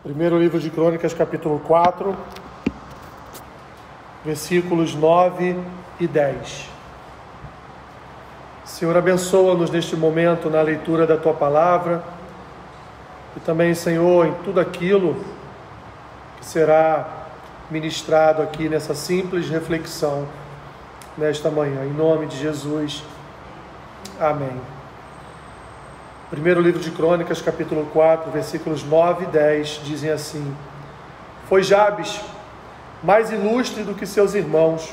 Primeiro livro de Crônicas, capítulo 4, versículos 9 e 10. Senhor, abençoa-nos neste momento na leitura da Tua Palavra e também, Senhor, em tudo aquilo que será ministrado aqui nessa simples reflexão nesta manhã. Em nome de Jesus, amém. Primeiro livro de Crônicas, capítulo 4, versículos 9 e 10, dizem assim: Foi Jabes mais ilustre do que seus irmãos.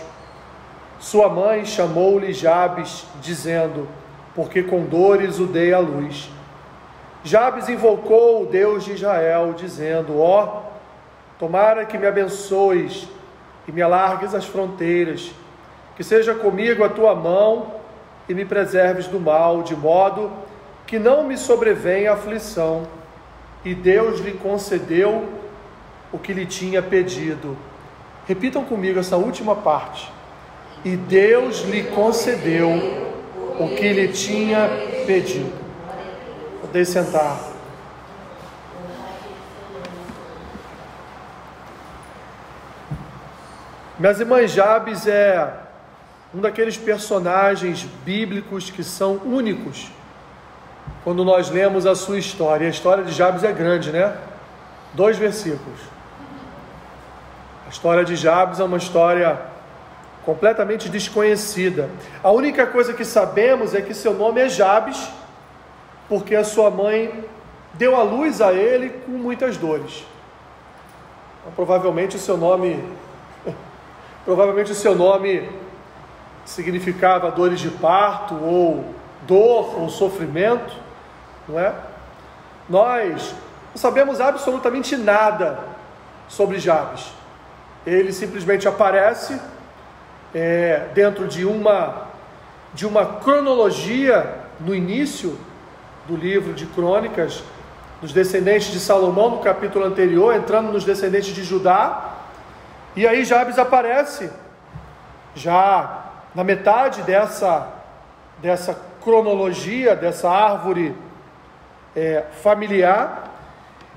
Sua mãe chamou-lhe Jabes, dizendo, porque com dores o dei à luz. Jabes invocou o Deus de Israel, dizendo, ó, tomara que me abençoes e me alargues as fronteiras, que seja comigo a tua mão e me preserves do mal, de modo que não me sobrevenha aflição. E Deus lhe concedeu o que lhe tinha pedido. Repitam comigo essa última parte. E Deus lhe concedeu o que lhe tinha pedido. Podem sentar. Minhas irmãs, Jabes é um daqueles personagens bíblicos que são únicos quando nós lemos a sua história. A história de Jabes é grande, né? 2 versículos. A história de Jabes é uma história completamente desconhecida. A única coisa que sabemos é que seu nome é Jabes, porque a sua mãe deu à luz a ele com muitas dores. Então, provavelmente o seu nome significava dores de parto, ou dor, ou sofrimento, não é? Nós não sabemos absolutamente nada sobre Jabes. Ele simplesmente aparece dentro de uma cronologia no início do livro de Crônicas, dos descendentes de Salomão, no capítulo anterior, entrando nos descendentes de Judá, e aí Jabes aparece já na metade dessa cronologia, dessa árvore familiar,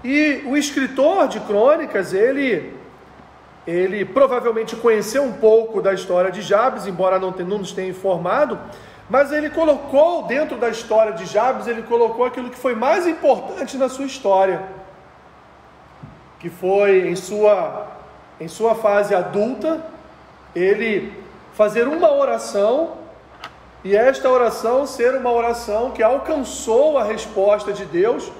e o escritor de Crônicas, ele provavelmente conheceu um pouco da história de Jabes, embora não nos tenha informado, mas ele colocou dentro da história de Jabes, ele colocou aquilo que foi mais importante na sua história, que foi em sua fase adulta, ele fazer uma oração, e esta oração ser uma oração que alcançou a resposta de Deus,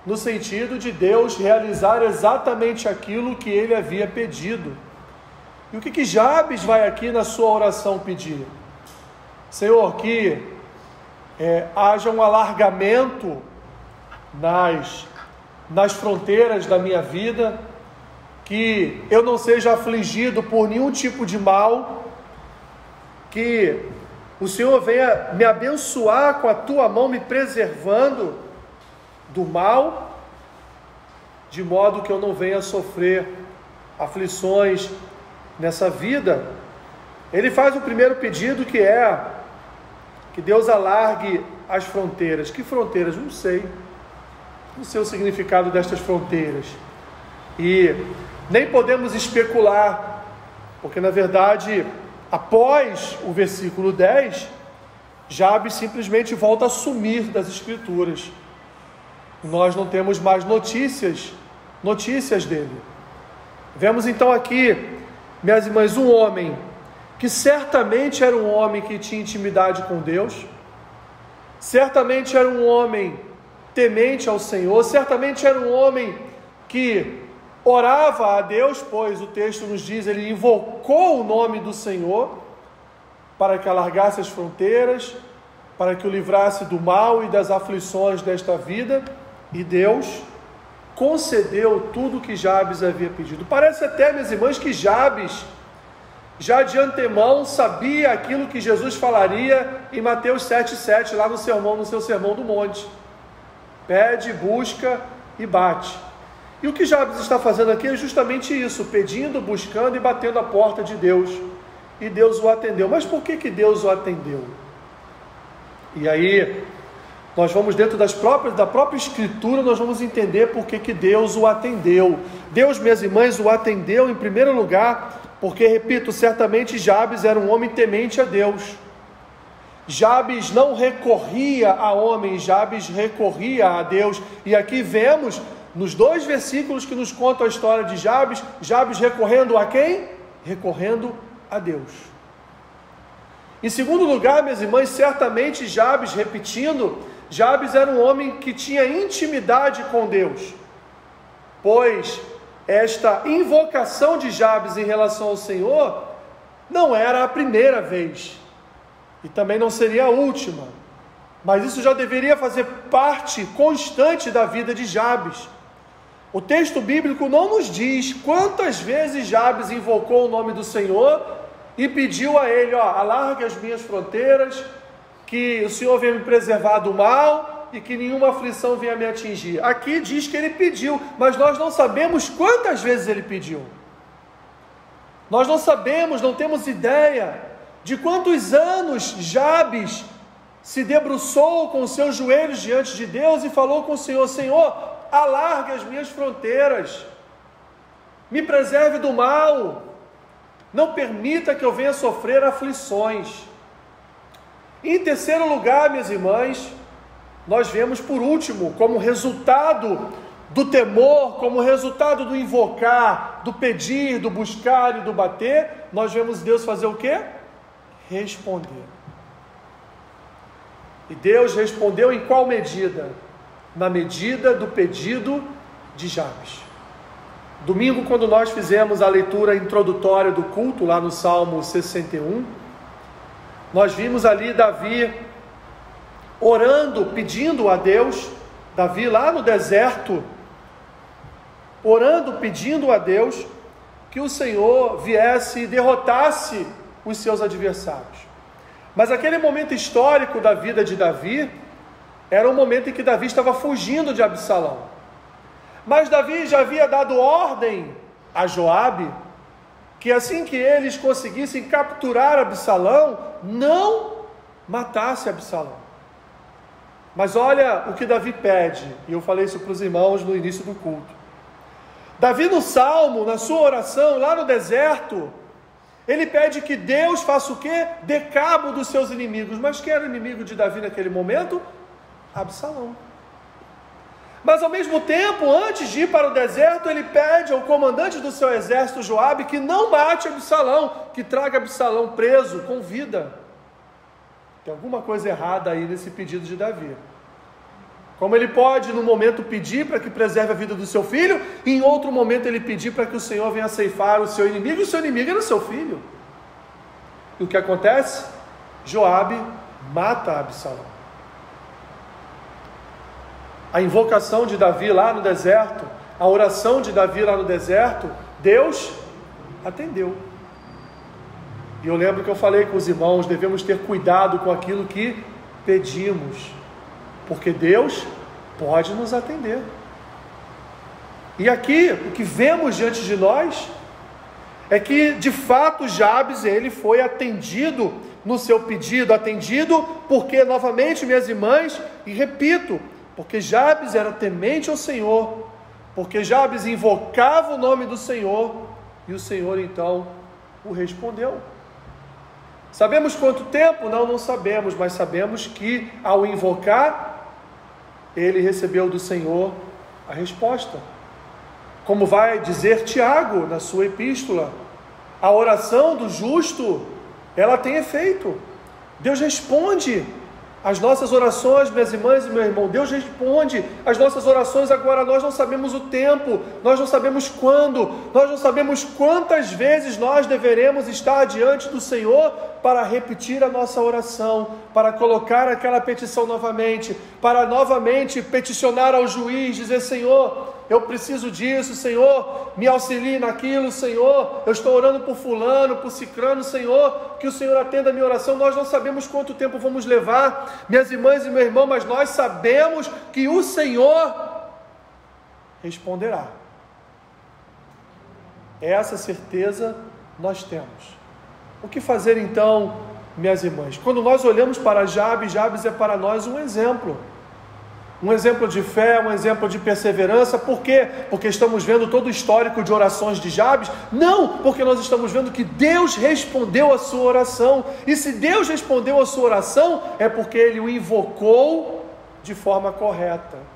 no sentido de Deus realizar exatamente aquilo que ele havia pedido. E o que Jabes vai aqui na sua oração pedir? Senhor, que haja um alargamento nas fronteiras da minha vida, que eu não seja afligido por nenhum tipo de mal, que o Senhor venha me abençoar com a tua mão, me preservando do mal, de modo que eu não venha sofrer aflições nessa vida. Ele faz o primeiro pedido, que é que Deus alargue as fronteiras. Que fronteiras? Não sei o significado destas fronteiras, e nem podemos especular, porque na verdade, após o versículo 10, Jabes simplesmente volta a sumir das Escrituras. Nós não temos mais notícias dele. Vemos então aqui, minhas irmãs, um homem que certamente era um homem que tinha intimidade com Deus, certamente era um homem temente ao Senhor, certamente era um homem que orava a Deus, pois o texto nos diz, ele invocou o nome do Senhor para que alargasse as fronteiras, para que o livrasse do mal e das aflições desta vida, e Deus concedeu tudo o que Jabes havia pedido. Parece até, minhas irmãs, que Jabes já de antemão sabia aquilo que Jesus falaria em Mateus 7,7, lá no seu sermão do monte: pede, busca e bate. E o que Jabes está fazendo aqui é justamente isso, pedindo, buscando e batendo a porta de Deus. E Deus o atendeu. Mas por que Deus o atendeu? E aí Nós vamos dentro da própria Escritura, nós vamos entender por que Deus o atendeu. Deus, minhas irmãs, o atendeu em primeiro lugar, porque, repito, certamente Jabes era um homem temente a Deus. Jabes não recorria a homens, Jabes recorria a Deus. E aqui vemos, nos 2 versículos que nos contam a história de Jabes, Jabes recorrendo a quem? Recorrendo a Deus. Em segundo lugar, minhas irmãs, certamente Jabes, repetindo, Jabes era um homem que tinha intimidade com Deus, pois esta invocação de Jabes em relação ao Senhor não era a primeira vez, e também não seria a última, mas isso já deveria fazer parte constante da vida de Jabes. O texto bíblico não nos diz quantas vezes Jabes invocou o nome do Senhor e pediu a ele, alargue as minhas fronteiras, que o Senhor venha me preservar do mal e que nenhuma aflição venha me atingir. Aqui diz que ele pediu, mas nós não sabemos quantas vezes ele pediu. Nós não sabemos, não temos ideia de quantos anos Jabes se debruçou com os seus joelhos diante de Deus e falou com o Senhor: Senhor, alargue as minhas fronteiras, me preserve do mal, não permita que eu venha sofrer aflições. Em terceiro lugar, minhas irmãs, nós vemos por último, como resultado do temor, como resultado do invocar, do pedir, do buscar e do bater, nós vemos Deus fazer o quê? Responder. E Deus respondeu em qual medida? Na medida do pedido de Jabes. Domingo, quando nós fizemos a leitura introdutória do culto, lá no Salmo 61, nós vimos ali Davi orando, pedindo a Deus, Davi lá no deserto, orando, pedindo a Deus que o Senhor viesse e derrotasse os seus adversários. Mas aquele momento histórico da vida de Davi era um momento em que Davi estava fugindo de Absalão. Mas Davi já havia dado ordem a Joabe que assim que eles conseguissem capturar Absalão, não matasse Absalão. Mas olha o que Davi pede, e eu falei isso para os irmãos no início do culto. Davi no Salmo, na sua oração, lá no deserto, ele pede que Deus faça o quê? Dê cabo dos seus inimigos. Mas quem era o inimigo de Davi naquele momento? Absalão. Mas ao mesmo tempo, antes de ir para o deserto, ele pede ao comandante do seu exército, Joabe, que não mate Absalão, que traga Absalão preso, com vida. Tem alguma coisa errada aí nesse pedido de Davi. Como ele pode, num momento, pedir para que preserve a vida do seu filho, e em outro momento ele pedir para que o Senhor venha ceifar o seu inimigo, e o seu inimigo era o seu filho. E o que acontece? Joabe mata Absalão. A invocação de Davi lá no deserto, a oração de Davi lá no deserto, Deus atendeu. E eu lembro que eu falei com os irmãos, devemos ter cuidado com aquilo que pedimos, porque Deus pode nos atender. E aqui, o que vemos diante de nós, é que de fato Jabes, ele foi atendido no seu pedido, atendido porque, novamente, minhas irmãs, e repito, porque Jabes era temente ao Senhor, porque Jabes invocava o nome do Senhor, e o Senhor então o respondeu. Sabemos quanto tempo? Não sabemos, mas sabemos que ao invocar, ele recebeu do Senhor a resposta. Como vai dizer Tiago na sua epístola, a oração do justo, ela tem efeito. Deus responde as nossas orações, minhas irmãs e meu irmão. Deus responde as nossas orações. Agora nós não sabemos o tempo, nós não sabemos quando, nós não sabemos quantas vezes nós deveremos estar diante do Senhor para repetir a nossa oração, para colocar aquela petição novamente, para novamente peticionar ao juiz, dizer: Senhor, eu preciso disso, Senhor, me auxilie naquilo, Senhor, eu estou orando por fulano, por cicrano, Senhor, que o Senhor atenda a minha oração. Nós não sabemos quanto tempo vamos levar, minhas irmãs e meu irmão, mas nós sabemos que o Senhor responderá. Essa certeza nós temos. O que fazer então, minhas irmãs? Quando nós olhamos para Jabes, Jabes é para nós um exemplo. um exemplo de fé, um exemplo de perseverança. Por quê? Porque estamos vendo todo o histórico de orações de Jabes? Não, porque nós estamos vendo que Deus respondeu a sua oração. E se Deus respondeu a sua oração, é porque Ele o invocou de forma correta.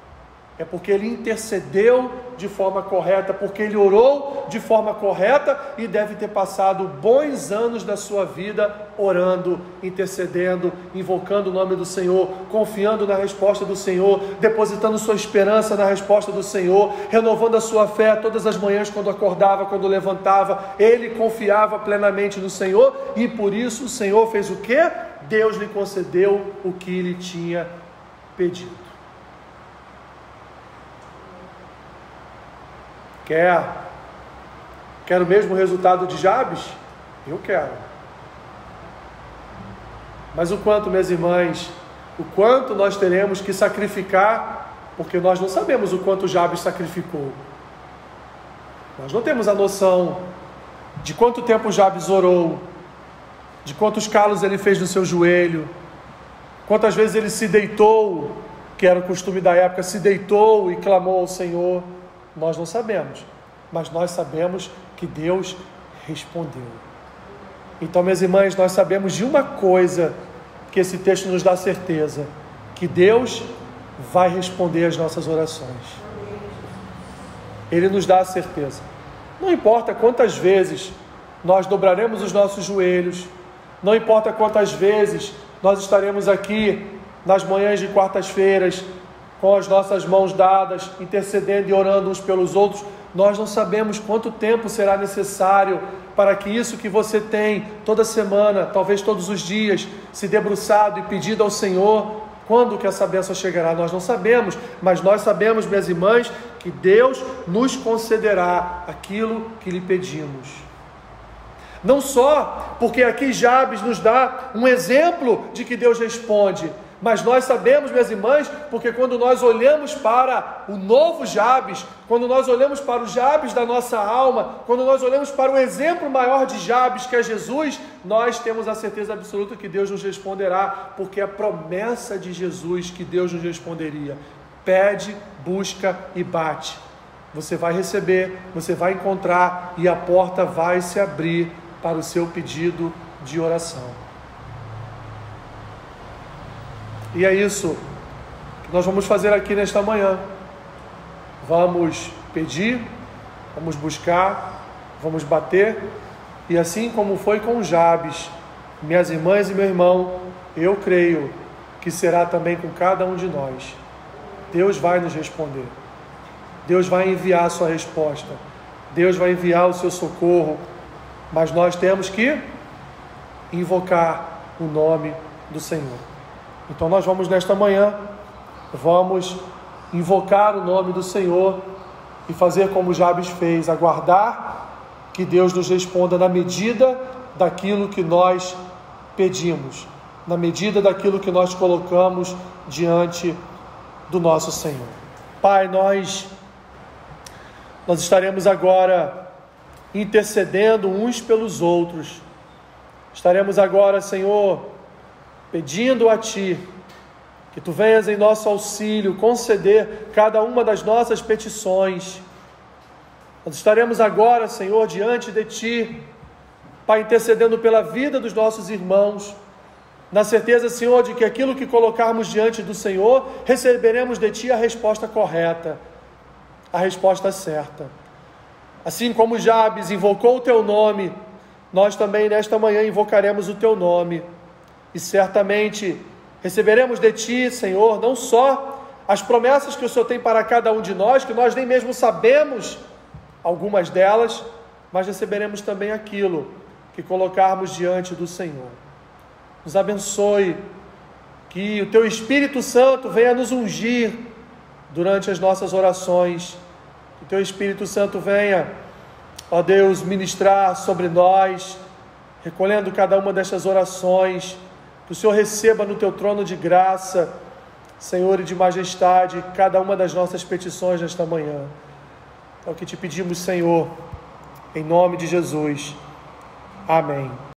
É porque Ele intercedeu de forma correta, porque Ele orou de forma correta e deve ter passado bons anos da sua vida orando, intercedendo, invocando o nome do Senhor, confiando na resposta do Senhor, depositando sua esperança na resposta do Senhor, renovando a sua fé todas as manhãs quando acordava, quando levantava. Ele confiava plenamente no Senhor e por isso o Senhor fez o quê? Deus lhe concedeu o que Ele tinha pedido. Quer o mesmo resultado de Jabes? Eu quero. Mas o quanto, minhas irmãs, o quanto nós teremos que sacrificar, porque nós não sabemos o quanto Jabes sacrificou. Nós não temos a noção de quanto tempo Jabes orou, de quantos calos ele fez no seu joelho, quantas vezes ele se deitou, que era o costume da época, se deitou e clamou ao Senhor. Nós não sabemos, mas nós sabemos que Deus respondeu. Então, minhas irmãs, nós sabemos de uma coisa que esse texto nos dá certeza, que Deus vai responder às nossas orações. Ele nos dá a certeza. Não importa quantas vezes nós dobraremos os nossos joelhos, não importa quantas vezes nós estaremos aqui nas manhãs de quartas-feiras, com as nossas mãos dadas, intercedendo e orando uns pelos outros, nós não sabemos quanto tempo será necessário para que isso que você tem toda semana, talvez todos os dias, se debruçado e pedido ao Senhor, quando que essa bênção chegará? Nós não sabemos, mas nós sabemos, minhas irmãs, que Deus nos concederá aquilo que lhe pedimos. Não só porque aqui Jabes nos dá um exemplo de que Deus responde, mas nós sabemos, minhas irmãs, porque quando nós olhamos para o novo Jabes, quando nós olhamos para o Jabes da nossa alma, quando nós olhamos para o exemplo maior de Jabes, que é Jesus, nós temos a certeza absoluta que Deus nos responderá, porque é a promessa de Jesus que Deus nos responderia. Pede, busca e bate. Você vai receber, você vai encontrar e a porta vai se abrir para o seu pedido de oração. E é isso que nós vamos fazer aqui nesta manhã. Vamos pedir, vamos buscar, vamos bater, e assim como foi com Jabes, minhas irmãs e meu irmão, eu creio que será também com cada um de nós. Deus vai nos responder, Deus vai enviar a sua resposta, Deus vai enviar o seu socorro, mas nós temos que invocar o nome do Senhor. Então nós vamos nesta manhã, vamos invocar o nome do Senhor e fazer como Jabes fez, aguardar que Deus nos responda na medida daquilo que nós pedimos, na medida daquilo que nós colocamos diante do nosso Senhor. Pai, nós estaremos agora intercedendo uns pelos outros, estaremos agora, Senhor, pedindo a Ti, que Tu venhas em nosso auxílio, conceder cada uma das nossas petições. Nós estaremos agora, Senhor, diante de Ti, Pai, intercedendo pela vida dos nossos irmãos, na certeza, Senhor, de que aquilo que colocarmos diante do Senhor, receberemos de Ti a resposta correta, a resposta certa. Assim como Jabes invocou o Teu nome, nós também nesta manhã invocaremos o Teu nome, e certamente receberemos de Ti, Senhor, não só as promessas que o Senhor tem para cada um de nós, que nós nem mesmo sabemos algumas delas, mas receberemos também aquilo que colocarmos diante do Senhor. Nos abençoe, que o Teu Espírito Santo venha nos ungir durante as nossas orações, que o Teu Espírito Santo venha, ó Deus, ministrar sobre nós, recolhendo cada uma destas orações, que o Senhor receba no Teu trono de graça, Senhor, e de majestade, cada uma das nossas petições nesta manhã. É o que Te pedimos, Senhor, em nome de Jesus. Amém.